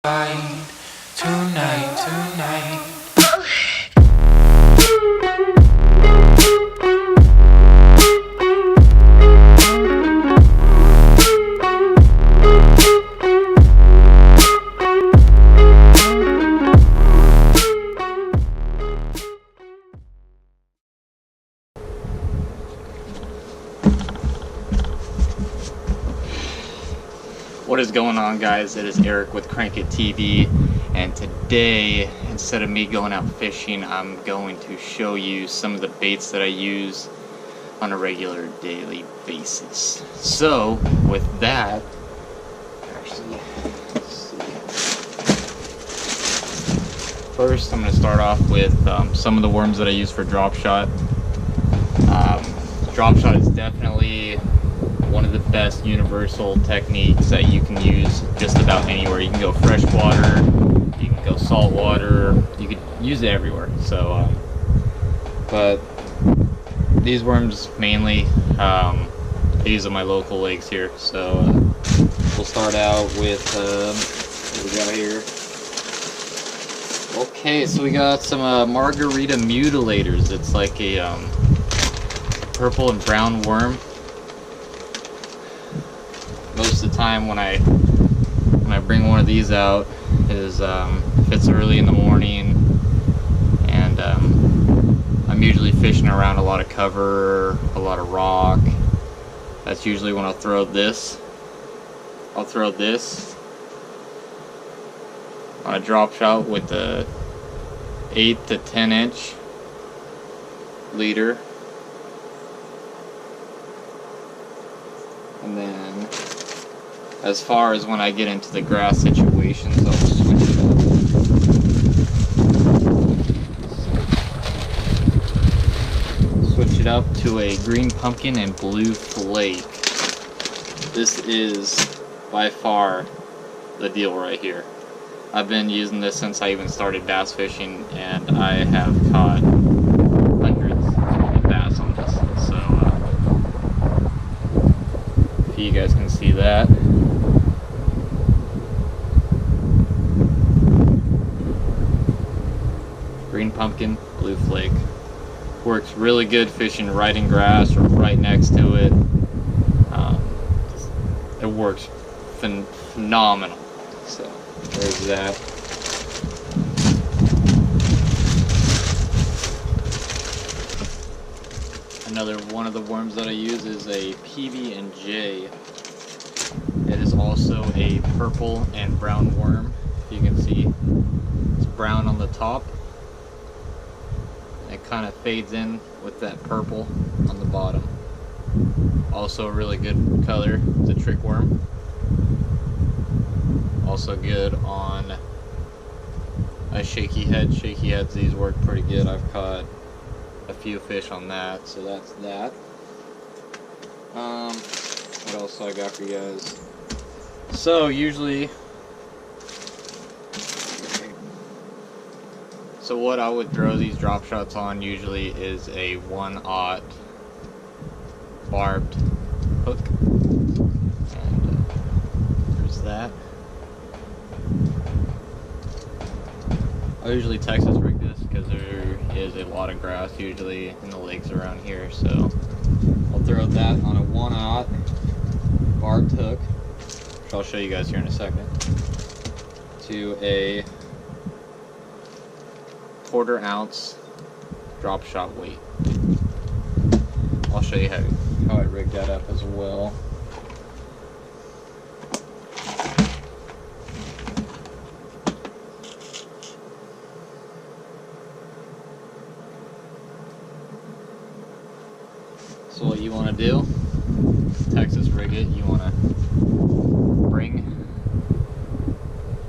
Tonight. What is going on, guys? It is Eric with Crank It TV, and today, instead of me going out fishing, I'm going to show you some of the baits that I use on a regular daily basis. So, with that, actually, let's see. First, I'm going to start off with some of the worms that I use for drop shot. Drop shot is definitely one of the best universal techniques that you can use just about anywhere. You can go freshwater, you can go saltwater, you could use it everywhere. So, but these worms mainly, I use on my local lakes here. So we'll start out with what we got here. Okay, so we got some margarita mutilators. It's like a purple and brown worm. Most of the time when I bring one of these out is if it's early in the morning and I'm usually fishing around a lot of cover, a lot of rock. That's usually when I'll throw this. I'll throw this on a drop shot with the 8 to 10 inch leader. And then as far as when I get into the grass situations, I'll switch it up. Switch it up to a green pumpkin and blue flake. This is by far the deal right here. I've been using this since I even started bass fishing, and I have caught hundreds of bass on this. So if you guys can see that. Green pumpkin, blue flake. Works really good fishing right in grass or right next to it. It works phenomenal. So there's that. Another one of the worms that I use is a PB&J. It is also a purple and brown worm. You can see it's brown on the top. It kind of fades in with that purple on the bottom. Also a really good color. It's a trick worm. Also good on a shaky head. Shaky heads, these work pretty good. I've caught a few fish on that, so that's that. What else I got for you guys? So usually, so what I would throw these drop shots on usually is a 1/0 barbed hook, and there's that. I usually Texas rig this because there is a lot of grass usually in the lakes around here, so I'll throw that on a 1/0 barbed hook, which I'll show you guys here in a second, to a 1/4 ounce drop shot weight. I'll show you how I rigged that up as well. So what you want to do, Texas rig it, you want to bring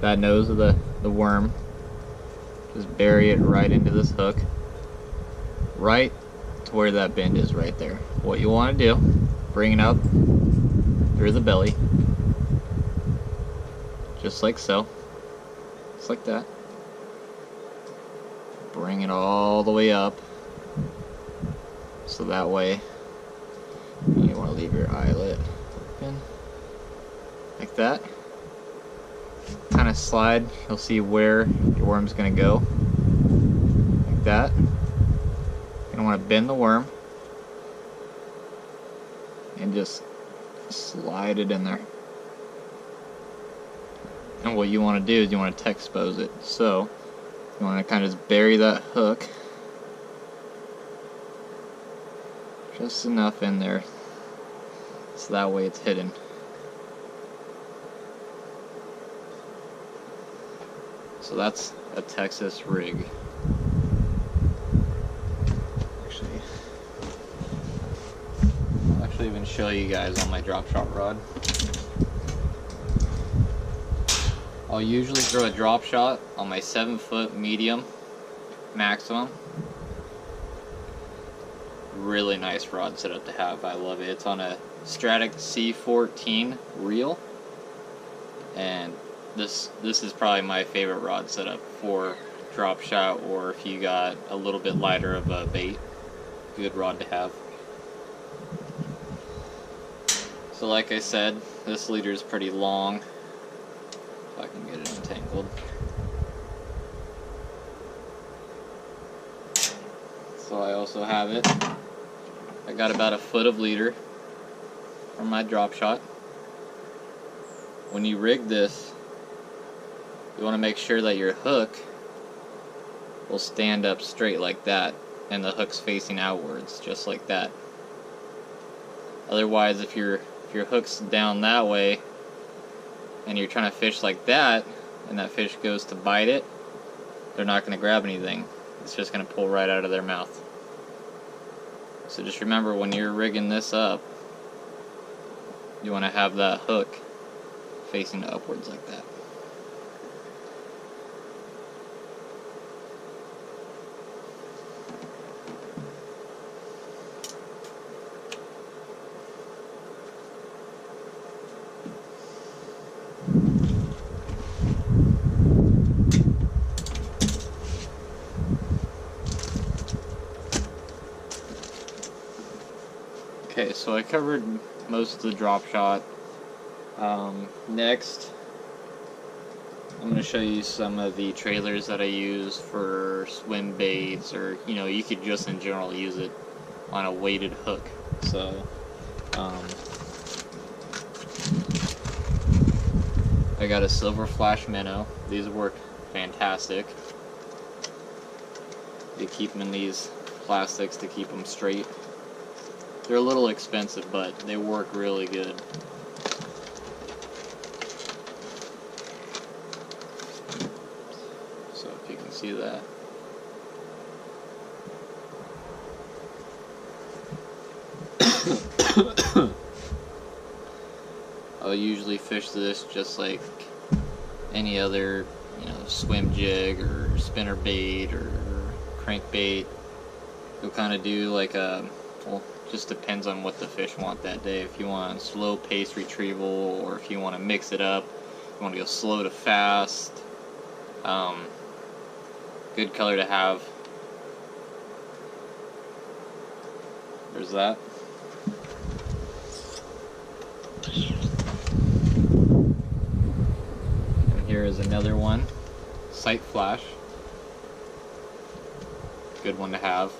that nose of the worm, just bury it right into this hook, right to where that bend is right there. What you want to do, bring it up through the belly, just like so, just like that. Bring it all the way up, so that way you want to leave your eyelet open like that. Kind kind of slide, you'll see where your worm's going to go, like that. You're going to want to bend the worm and just slide it in there. And what you want to do is you want to Texpose it. So you want to kind of just bury that hook just enough in there so that way it's hidden. So that's a Texas rig. I'll actually even show you guys on my drop shot rod. I'll usually throw a drop shot on my 7-foot medium maximum. Really nice rod setup to have. I love it. It's on a Stratic C14 reel, and this is probably my favorite rod setup for drop shot, or if you got a little bit lighter of a bait, good rod to have. So like I said, this leader is pretty long. If I can get it untangled. So I also have it. I got about a foot of leader for my drop shot. When you rig this, you want to make sure that your hook will stand up straight like that, and the hook's facing outwards, just like that. Otherwise, if your hook's down that way, and you're trying to fish like that, and that fish goes to bite it, they're not going to grab anything. It's just going to pull right out of their mouth. So just remember, when you're rigging this up, you want to have that hook facing upwards like that. Okay, so I covered most of the drop shot. Next, I'm going to show you some of the trailers that I use for swim baits, or you could just in general use it on a weighted hook. So I got a Silver Flash minnow. These work fantastic. You keep them in these plastics to keep them straight. They're a little expensive, but they work really good. So if you can see that. I'll usually fish this just like any other, swim jig or spinner bait or crankbait. You'll kind of do like a, just depends on what the fish want that day. If you want slow pace retrieval, or if you want to mix it up, you want to go slow to fast. Good color to have. There's that. And here is another one, Sight Flash. Good one to have.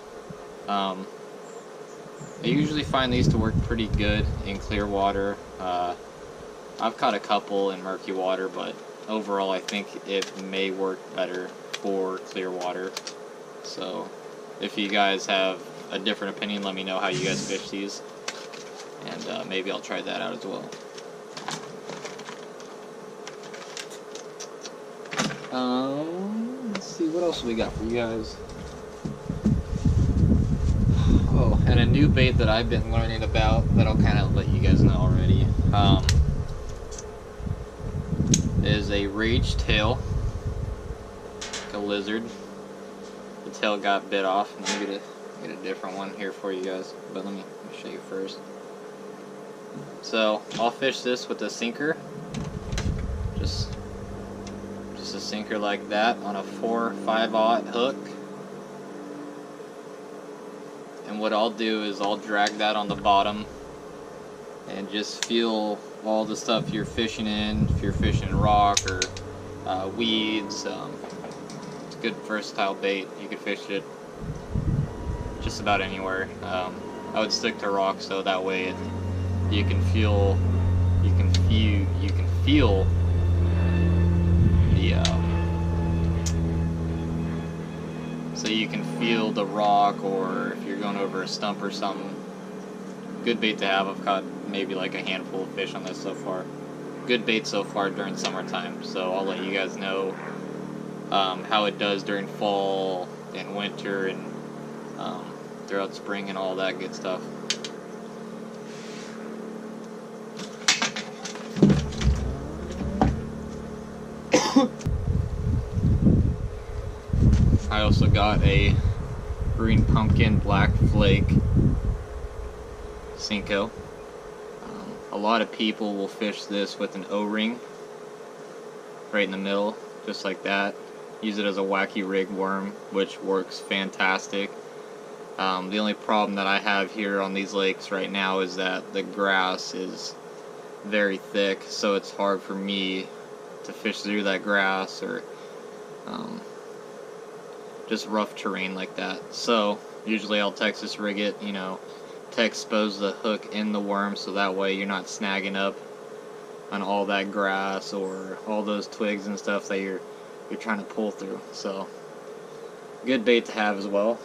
I usually find these to work pretty good in clear water. I've caught a couple in murky water, but overall I think it may work better for clear water. So if you guys have a different opinion, let me know how you guys fish these, and maybe I'll try that out as well. Let's see, what else we got for you guys? Oh, and a new bait that I've been learning about that I'll kind of let you guys know already is a rage tail, like a lizard. The tail got bit off. I'm gonna get a different one here for you guys, but let me show you first. So I'll fish this with a sinker, just a sinker like that on a 4-5/0 hook. And what I'll do is I'll drag that on the bottom and just feel all the stuff you're fishing in. If you're fishing rock or weeds. It's a good versatile bait. You could fish it just about anywhere. I would stick to rocks though, that way you can feel the rock, or if you're going over a stump or something. Good bait to have. I've caught maybe like a handful of fish on this so far. Good bait so far during summertime, so I'll let you guys know how it does during fall and winter and throughout spring and all that good stuff. I also got a green pumpkin black flake Senko. A lot of people will fish this with an O-ring right in the middle, just like that. Use it as a wacky rig worm, which works fantastic. The only problem that I have here on these lakes right now is that the grass is very thick, so it's hard for me to fish through that grass or just rough terrain like that. So usually I'll Texas rig it, you know, to expose the hook in the worm, so that way you're not snagging up on all that grass or all those twigs and stuff that you're trying to pull through. So good bait to have as well.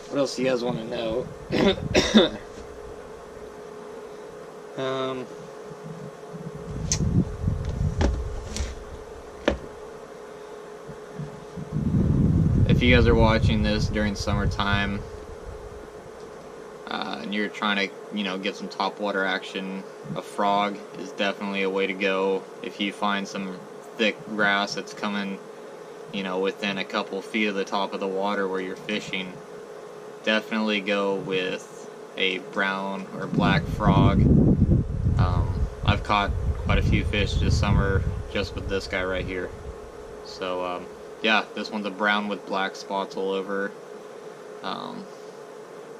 What else do you guys want to know? If you guys are watching this during summertime and you're trying to, you know, get some topwater action, a frog is definitely a way to go. If you find some thick grass that's coming, you know, within a couple feet of the top of the water where you're fishing, definitely go with a brown or black frog. I've caught quite a few fish this summer just with this guy right here. So yeah, this one's a brown with black spots all over.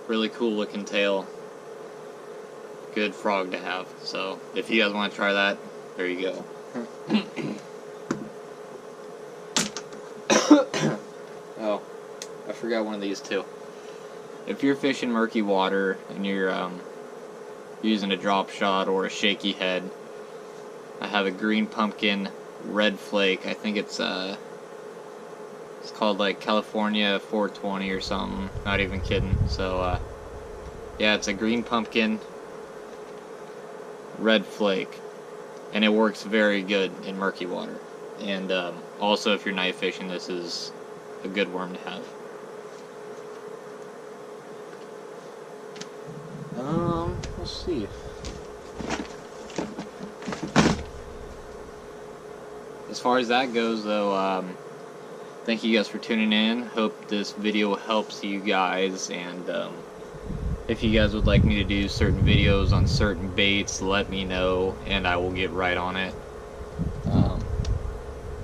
Really cool looking tail. Good frog to have. So if you guys want to try that, there you go. Oh, I forgot one of these too. If you're fishing murky water and you're using a drop shot or a shaky head, I have a green pumpkin red flake. I think it's called like California 420 or something. Not even kidding. So yeah, it's a green pumpkin red flake, and it works very good in murky water. And also, if you're night fishing, this is a good worm to have. Let's see. As far as that goes, though, thank you guys for tuning in. Hope this video helps you guys, and if you guys would like me to do certain videos on certain baits, let me know, and I will get right on it.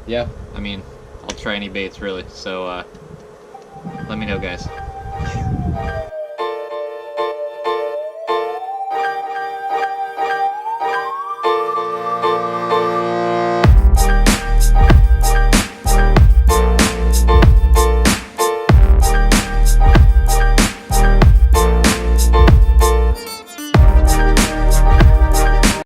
Yeah, I mean, I'll try any baits, really, so let me know, guys.